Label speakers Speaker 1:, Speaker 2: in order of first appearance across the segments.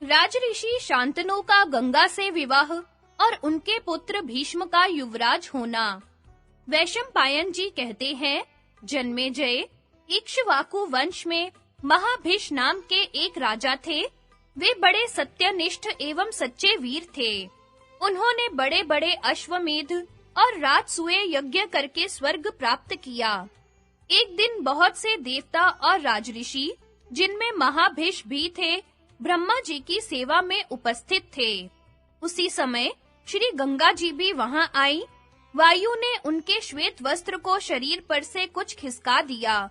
Speaker 1: राजऋषि शांतनु का गंगा से विवाह और उनके पुत्र भीष्म का युवराज होना। वैशंपायन जी कहते हैं, जन्मेजय, इक्ष्वाकु वंश में महाभीष नाम के एक राजा थे। वे बड़े सत्यनिष्ठ एवं सच्चे वीर थे। उन्होंने बड़े-बड़े अश्वमेध और राजसूय यज्ञ करके स्वर्ग प्राप्त किया। एक दिन बहुत से देवता और राजऋषि, जिनमें महाभीष भी थे, ब्रह्मा जी की सेवा में उपस्थित थे। उसी समय श्री गंगा जी भी वहां आई। वायु ने उनके श्वेत वस्त्र को शरीर पर से कुछ खिसका दिया।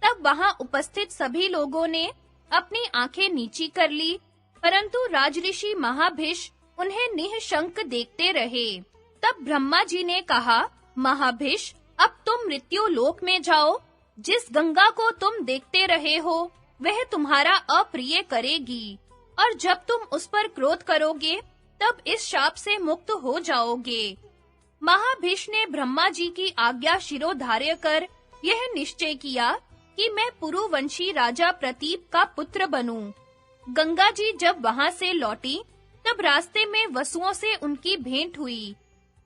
Speaker 1: तब वहां उपस्थित सभी लोगों ने अपनी आंखें नीची कर ली, परंतु राजऋषि महाभीष उन्हें निःशंक देखते रहे। तब ब्रह्मा जी ने कहा, महाभीष, अब तुम मृत्यु लोक में जाओ। जिस गंगा को तुम देखते रहे हो, वह तुम्हारा अप्रिय करेगी, और जब तुम उस पर क्रोध करोगे, तब इस शाप से मुक्त हो जाओगे। महाभीष ने ब्रह्मा जी की आज्ञा शिरोधार्य कर यह निश्चय किया कि मैं पुरुवंशी राजा प्रतीप का पुत्र बनूं। गंगा जी जब वहां से लौटी, तब रास्ते में वसुओं से उनकी भेंट हुई।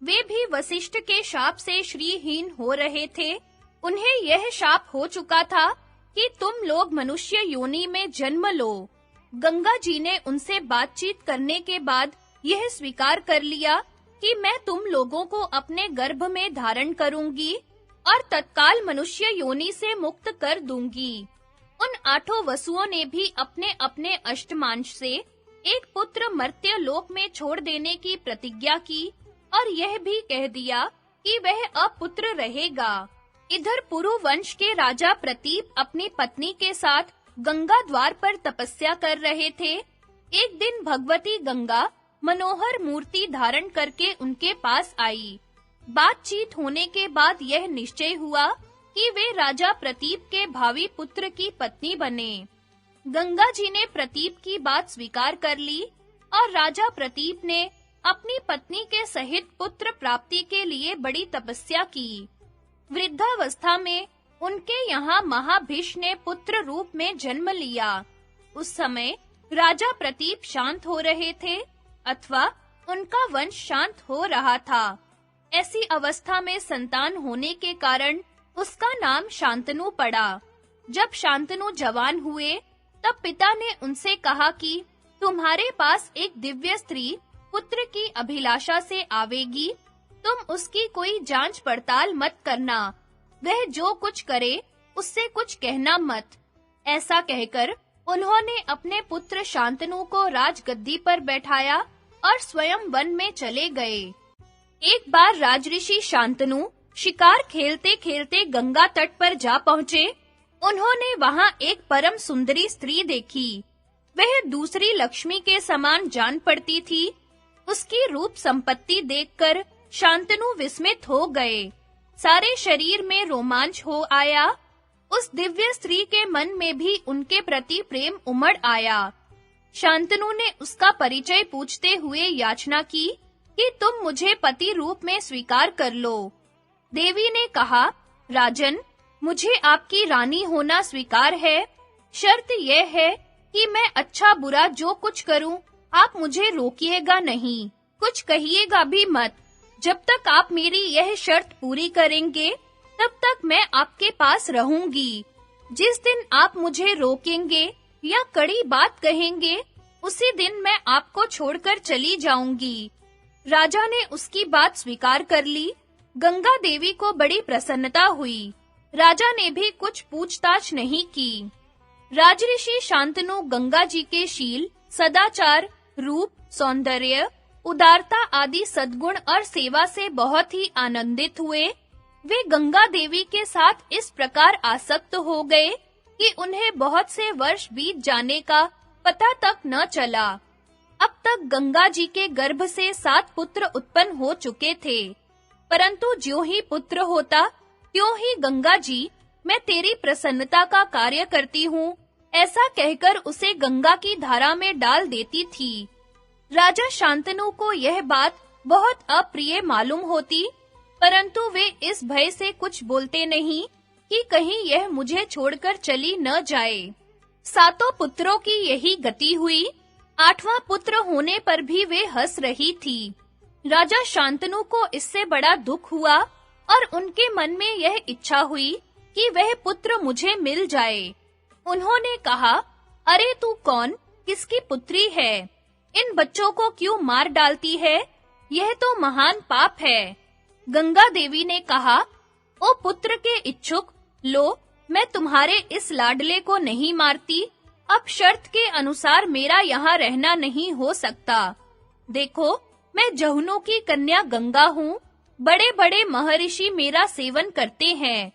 Speaker 1: वे भी वशिष्ठ के शाप से श्रीहीन हो रहे थे। उन्हें यह शाप हो चुका था कि तुम लोग मनुष्य योनि में जन्म लो। गंगा जी ने उनसे बातचीत करने के बाद यह स्वीकार कर लिया कि मैं तुम लोगों को अपने गर्भ में धारण करूंगी और तत्काल मनुष्य योनि से मुक्त कर दूंगी। उन 8 वसुओं ने भी अपने-अपने अष्टमांश से एक पुत्र मर्त्य लोक में छोड़ देने की प्रतिज्ञा की और यह भी कह दिया कि वह अपुत्र रहेगा। इधर पुरुवंश के राजा प्रतीप अपनी पत्नी के साथ गंगा द्वार पर तपस्या कर रहे थे। एक दिन भगवती गंगा मनोहर मूर्ति धारण करके उनके पास आई। बातचीत होने के बाद यह निश्चय हुआ कि वे राजा प्रतीप के भावी पुत्र की पत्नी बने। गंगा जी ने प्रतीप की बात स्वीकार कर ली और राजा प्रतीप ने अपनी पत्नी के सहित पुत्र प्राप्ति के लिए बड़ी तपस्या की। वृद्धावस्था में उनके यहाँ महाभीष ने पुत्र रूप में जन्म लिया। उस समय राजा प्रतीप शांत हो रहे थे अथवा उनका वंश शांत हो रहा था। ऐसी अवस्था में संतान होने के कारण उसका नाम शांतनु पड़ा। जब शांतनु जवान हुए, तब पिता ने उनसे कहा कि तुम्हारे पास एक दिव्य स्त्री पुत्र की अभिलाषा से आवेगी। तुम उसकी कोई जांच पड़ताल मत करना। वह जो कुछ करे, उससे कुछ कहना मत। ऐसा कहकर उन्होंने अपने पुत्र शांतनु को राजगद्दी पर बैठाया और स्वयं वन में चले गए। एक बार राजऋषि शांतनु शिकार खेलते-खेलते गंगा तट पर जा पहुँचे। उन्होंने वहां एक परम सुंदरी स्त्री देखी। वह दूसरी लक्ष्मी के समान जान पड़ती थी। उसकी रूप संपत्ति देखकर शांतनु विस्मित हो गए। सारे शरीर में रोमांच हो आया। उस दिव्य स्त्री के मन में भी उनके प्रति प्रेम उमड़ आया। शांतनु ने उसका परिचय पूछते हुए याचना की कि तुम मुझे पति रूप में स्वीकार कर लो। देवी ने कहा, राजन, मुझे आपकी रानी होना स्वीकार है। शर्त यह है कि मैं अच्छा बुरा जो कुछ करूं, आप मुझे रोकिएगा नहीं, कुछ कहिएगा भी मत। जब तक आप मेरी यह शर्त पूरी करेंगे, तब तक मैं आपके पास रहूंगी। जिस दिन आप मुझे रोकेंगे या कड़ी बात कहेंगे, उसी दिन मैं आपको छोड़कर चली जाऊंगी। राजा ने उसकी बात स्वीकार कर ली। गंगा देवी को बड़ी प्रसन्नता हुई। राजा ने भी कुछ पूछताछ नहीं की। राजऋषि शांतनु गंगा जी के शील, सदाचार, रूप, सौंदर्य, उदारता आदि सद्गुण और सेवा से बहुत ही आनंदित हुए। वे गंगा देवी के साथ इस प्रकार आसक्त हो गए कि उन्हें बहुत से वर्ष बीत जाने का पता तक न चला। अब तक गंगा जी के गर्भ से 7 पुत्र उत्पन्न हो चुके थे, परंतु ज्यों ही पुत्र होता, त्यों ही गंगा जी, मैं तेरी प्रसन्नता का कार्य करती हूँ, ऐसा कहकर उसे गंगा की धारा में डाल देती थी। राजा शांतनु को यह बात बहुत अप्रिय मालूम होती, परंतु वे इस भय से कुछ बोलते नहीं कि कहीं यह मुझे छोड़कर चली न जाए। 7 पुत्रों की यही गति हुई। 8वां पुत्र होने पर भी वे हंस रही थी। राजा शांतनु को इससे बड़ा दुख हुआ और उनके मन में यह इच्छा हुई कि वह पुत्र मुझे मिल जाए। उन्होंने कहा, अरे तू कौन, किसकी पुत्री है? इन बच्चों को क्यों मार डालती है? यह तो महान पाप है। गंगा देवी ने कहा, ओ पुत्र के इच्छुक, लो, मैं तुम्हारे इस लाडले को नहीं मारती। अब शर्त के अनुसार मेरा यहाँ रहना नहीं हो सकता। देखो, मैं जहुनु की कन्या गंगा हूँ। बड़े-बड़े महर्षि मेरा सेवन करते हैं।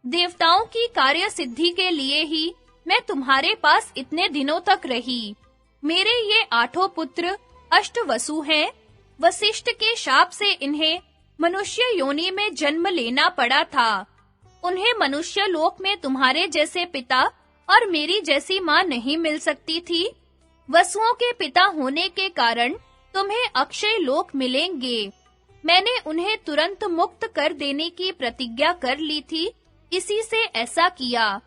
Speaker 1: देवताओं की कार्य सिद्धि के लिए ही मैं तुम्हारे पास इतने दिनों तक रही। मेरे ये 8 पुत्र अष्टवसु हैं। वशिष्ठ के शाप से इन्हें मनुष्य योनि में जन्म लेना पड़ा था। उन्हें मनुष्य लोक में तुम्हारे जैसे पिता और मेरी जैसी माँ नहीं मिल सकती थी। वसुओं के पिता होने के कारण तुम्हें अक्षय लोक मिलेंगे। मैंने उन्हें तुरंत मुक्त कर देने की प्रतिज्ञा कर ली थी, इसी से ऐसा किया।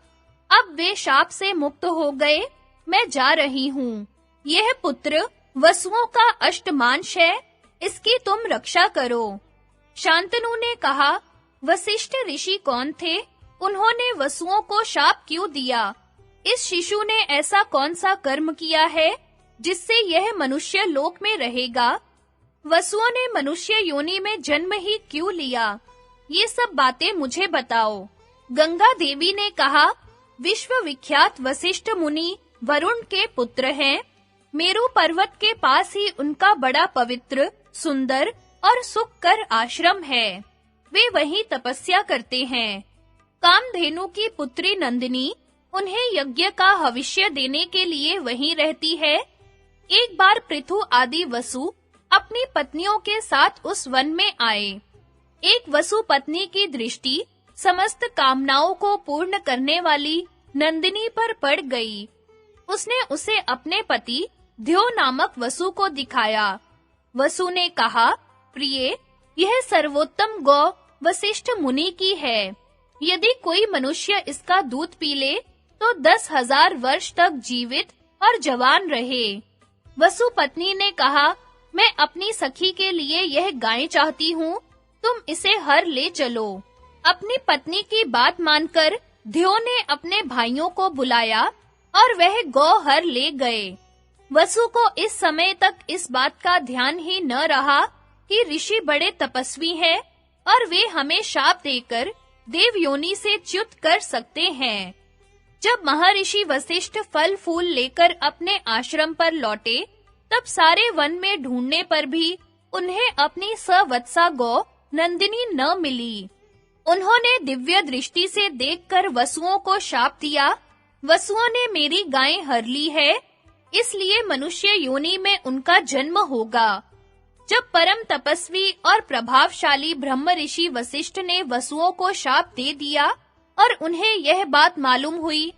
Speaker 1: अब वे शाप से मुक्त हो गए। मैं जा रही हूँ। यह पुत्र वसुओं का अष्टमांश है, इसकी तुम रक्षा करो। शांतनु ने कहा, वशिष्ठ ऋषि कौन थे? उन्होंने वसुओं को शाप क्यों दिया? इस शिशु ने ऐसा कौन सा कर्म किया है जिससे यह मनुष्य लोक में रहेगा? वसुओं ने मनुष्य योनि में जन्म ही क्यों लिया? ये सब बातें मुझे बताओ। गंगा देवी ने कहा, विश्व विख्यात वशिष्ठ मुनि वरुण के पुत्र हैं। मेरु पर्वत के पास ही उनका बड़ा पवित्र, सुंदर और सुखकर आश्रम है। वे वहीं तपस्या करते हैं। कामधेनु की पुत्री नंदिनी उन्हें यज्ञ का हविष्य देने के लिए वहीं रहती है। एक बार पृथु आदि वसु अपनी पत्नियों के साथ उस वन में आए। एक वसु पत्नी की दृष्टि समस्त कामनाओं को पूर्ण करने वाली नंदिनी पर पड़ गई। उसने उसे अपने पति ध्यो नामक वसु को दिखाया। वसु ने कहा, प्रिय, यह सर्वोत्तम गौ वशिष्ठ मुनि की है। यदि कोई मनुष्य इसका दूध पी ले तो 10,000 वर्ष तक जीवित और जवान रहे। वसु पत्नी ने कहा, मैं अपनी सखी के लिए यह गाय चाहती हूँ, तुम इसे हर ले चलो। अपनी पत्नी की बात मानकर ध्यो ने अपने भाइयों को बुलाया और वह गौ हर ले गए। वसु को इस समय तक इस बात का ध्यान ही न रहा कि ऋषि बड़े तपस्वी हैं और वे हमें शाप देकर देव योनि से च्युत कर सकते हैं। जब महर्षि वशिष्ठ फल फूल लेकर अपने आश्रम पर लौटे, तब सारे वन में ढूंढने पर भी उन्हें अपनी सवत्सा गौ नंदिनी न मिली। उन्होंने दिव्य दृष्टि से देखकर वसुओं को शाप दिया, वसुओं ने मेरी गाय हर ली है, इसलिए मनुष्य योनि में उनका जन्म होगा। जब परम तपस्वी और प्रभावशाली ब्रह्म ऋषि वशिष्ठ ने वसुओं को शाप दे दिया और उन्हें यह बात मालूम हुई,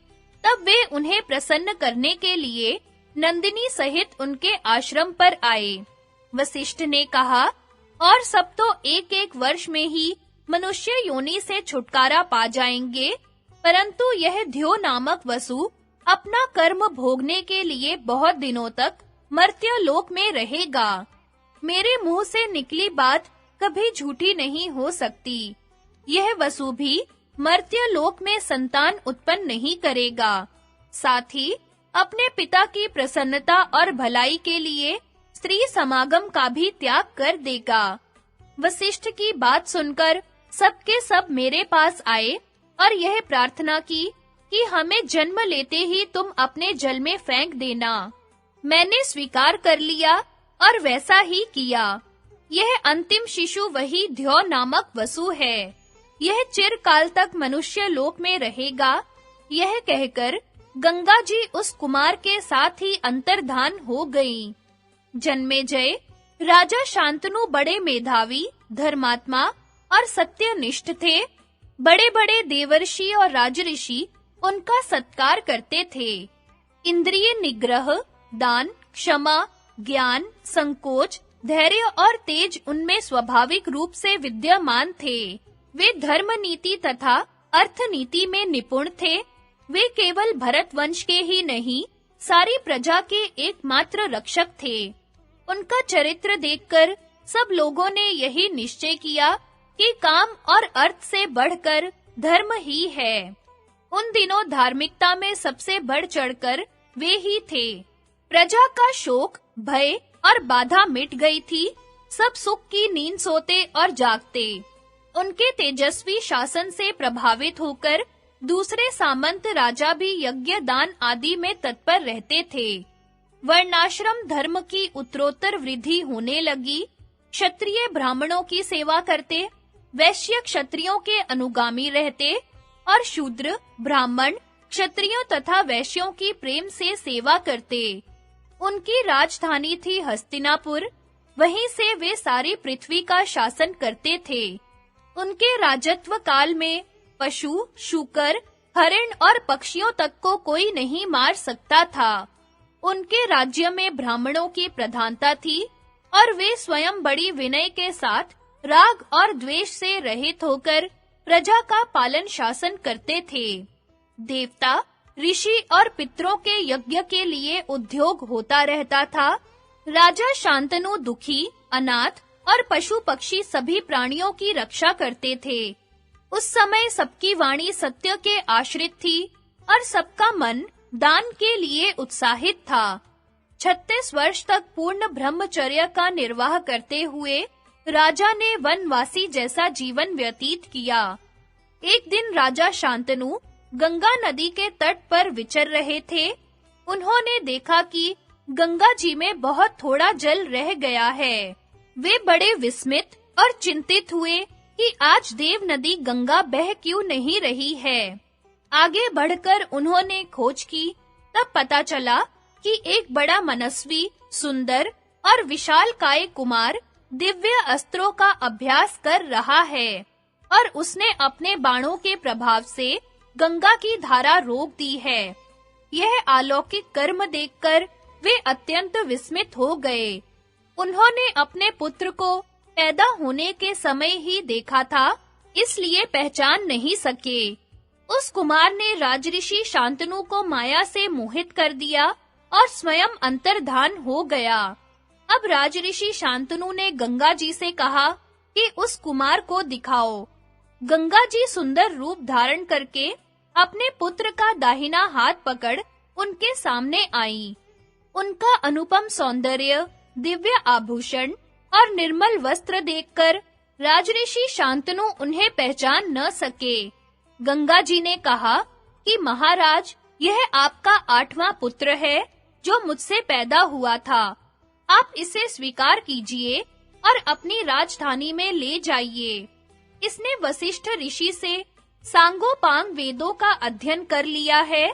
Speaker 1: तब वे उन्हें प्रसन्न करने के लिए नंदिनी सहित उनके आश्रम पर आए। वशिष्ठ ने कहा, और सब तो एक-एक वर्ष में ही मनुष्य योनि से छुटकारा पा जाएंगे, परंतु यह ध्यो नामक वसु अपना कर्म भोगने के लिए बहुत दिनों तक मर्त्य लोक में रहेगा। मेरे मुंह से निकली बात कभी झूठी नहीं हो सकती। यह वसु भी मर्त्य लोक में संतान उत्पन्न नहीं करेगा। साथ ही अपने पिता की प्रसन्नता और भलाई के लिए स्त्री समागम का भी त्याग कर देगा। वशिष्ठ की बात सुनकर सबके सब मेरे पास आए और यह प्रार्थना की कि हमें जन्म लेते ही तुम अपने जल में फेंक देना। मैंने स्वीकार कर लिया और वैसा ही किया। यह अंतिम शिशु वही ध्यो नामक वसु है। यह चिरकाल तक मनुष्य लोक में रहेगा। यह कहकर गंगा जी उस कुमार के साथ ही अंतर्धान हो गई। जन्मेजय, राजा शांतनु बड़े मेधावी, धर्मात्मा और सत्यनिष्ठ थे। बड़े-बड़े देवर्षि और राजऋषि उनका सत्कार करते थे। इंद्रिय निग्रह, दान, क्षमा, ज्ञान, संकोच, धैर्य और तेज उनमें स्वाभाविक रूप से विद्यमान थे। वे धर्म नीति तथा अर्थ नीति में निपुण थे। वे केवल भरत वंश के ही नहीं, सारी प्रजा के एकमात्र रक्षक थे। उनका चरित्र देखकर सब लोगों ने यही निश्चय किया कि काम और अर्थ से बढ़कर धर्म ही है। उन दिनों धार्मिकता में सबसे बढ़ चढ़कर वे ही थे। प्रजा का शोक, भय और बाधा मिट गई थी। सब सुख की नींद सोते और जागते। उनके तेजस्वी शासन से प्रभावित होकर दूसरे सामंत राजा भी यज्ञ दान आदि में तत्पर रहते थे। वर्णाश्रम धर्म की उत्तरोत्तर वृद्धि होने लगी। क्षत्रिय ब्राह्मणों की सेवा करते, वैश्य क्षत्रियों के अनुगामी रहते और शूद्र ब्राह्मण क्षत्रियों तथा वैश्यों की प्रेम से सेवा करते। उनकी राजधानी थी हस्तिनापुर। वहीं से वे सारी पृथ्वी का शासन करते थे। उनके राजत्व काल में पशु, शूकर, हरिण और पक्षियों तक को कोई नहीं मार सकता था। उनके राज्य में ब्राह्मणों की प्रधानता थी और वे स्वयं बड़ी विनय के साथ राग और द्वेष से रहित होकर प्रजा का पालन शासन करते थे। देवता, ऋषि और पितरों के यज्ञ के लिए उद्योग होता रहता था। राजा शांतनु दुखी, अनाथ और पशु पक्षी सभी प्राणियों की रक्षा करते थे। उस समय सबकी वाणी सत्य के आश्रित थी और सबका मन दान के लिए उत्साहित था। 36 वर्ष तक पूर्ण ब्रह्मचर्य का निर्वाह करते हुए राजा ने वनवासी जैसा जीवन व्यतीत किया। एक दिन राजा शांतनु गंगा नदी के तट पर विचर रहे थे। उन्होंने देखा कि गंगा जी में बहुत थोड़ा जल रह गया है। वे बड़े विस्मित और चिंतित हुए कि आज देव नदी गंगा बह क्यों नहीं रही है। आगे बढ़कर उन्होंने खोज की। तब पता चला कि एक बड़ा मनस्वी, सुंदर और विशालकाय कुमार दिव्य अस्त्रों का अभ्यास कर रहा है और उसने अपने बाणों के प्रभाव से गंगा की धारा रोक दी है। यह अलौकिक कर्म देखकर वे अत्यंत विस्मित हो गए। उन्होंने अपने पुत्र को पैदा होने के समय ही देखा था, इसलिए पहचान नहीं सके। उस कुमार ने राजऋषि शांतनु को माया से मोहित कर दिया और स्वयं अंतर्धान हो गया। अब राजऋषि शांतनु ने गंगा जी से कहा कि उस कुमार को दिखाओ। गंगा जी सुंदर रूप धारण करके अपने पुत्र का दाहिना हाथ पकड़ उनके सामने आई। उनका अनुपम सौंदर्य, दिव्य आभूषण और निर्मल वस्त्र देखकर राजऋषि शांतनु उन्हें पहचान न सके। गंगा जी ने कहा कि महाराज, यह आपका 8वां पुत्र है जो मुझसे पैदा हुआ था। आप इसे स्वीकार कीजिए और अपनी राजधानी में ले जाइए। इसने वशिष्ठ ऋषि से सांगोपांग वेदों का अध्ययन कर लिया है।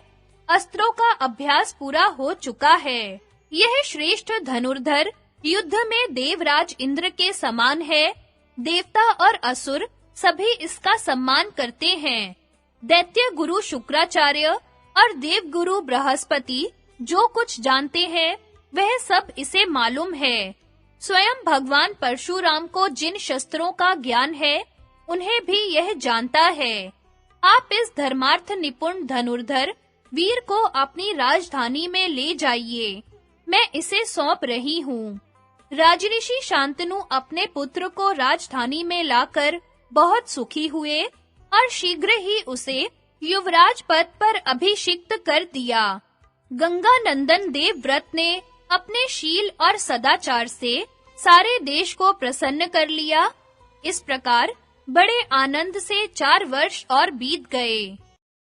Speaker 1: अस्त्रों का अभ्यास पूरा हो चुका है। यह श्रेष्ठ धनुर्धर युद्ध में देवराज इंद्र के समान है। देवता और असुर सभी इसका सम्मान करते हैं। दैत्य गुरु शुक्राचार्य और देव गुरु बृहस्पति जो कुछ जानते हैं वह सब इसे मालूम है। स्वयं भगवान परशुराम को जिन शस्त्रों का ज्ञान है उन्हें भी यह जानता है। आप इस धर्मार्थ निपुण धनुर्धर वीर को अपनी राजधानी में ले जाइए। मैं इसे सौंप रही हूँ। राजऋषि शांतनु अपने पुत्र को राजधानी में लाकर बहुत सुखी हुए और शीघ्र ही उसे युवराज पद पर अभिषिक्त कर दिया। गंगा नंदन देवव्रत ने अपने शील और सदाचार से सारे देश को प्रसन्न कर लिया। इस प्रकार बड़े आनंद से 4 वर्ष और बीत गए।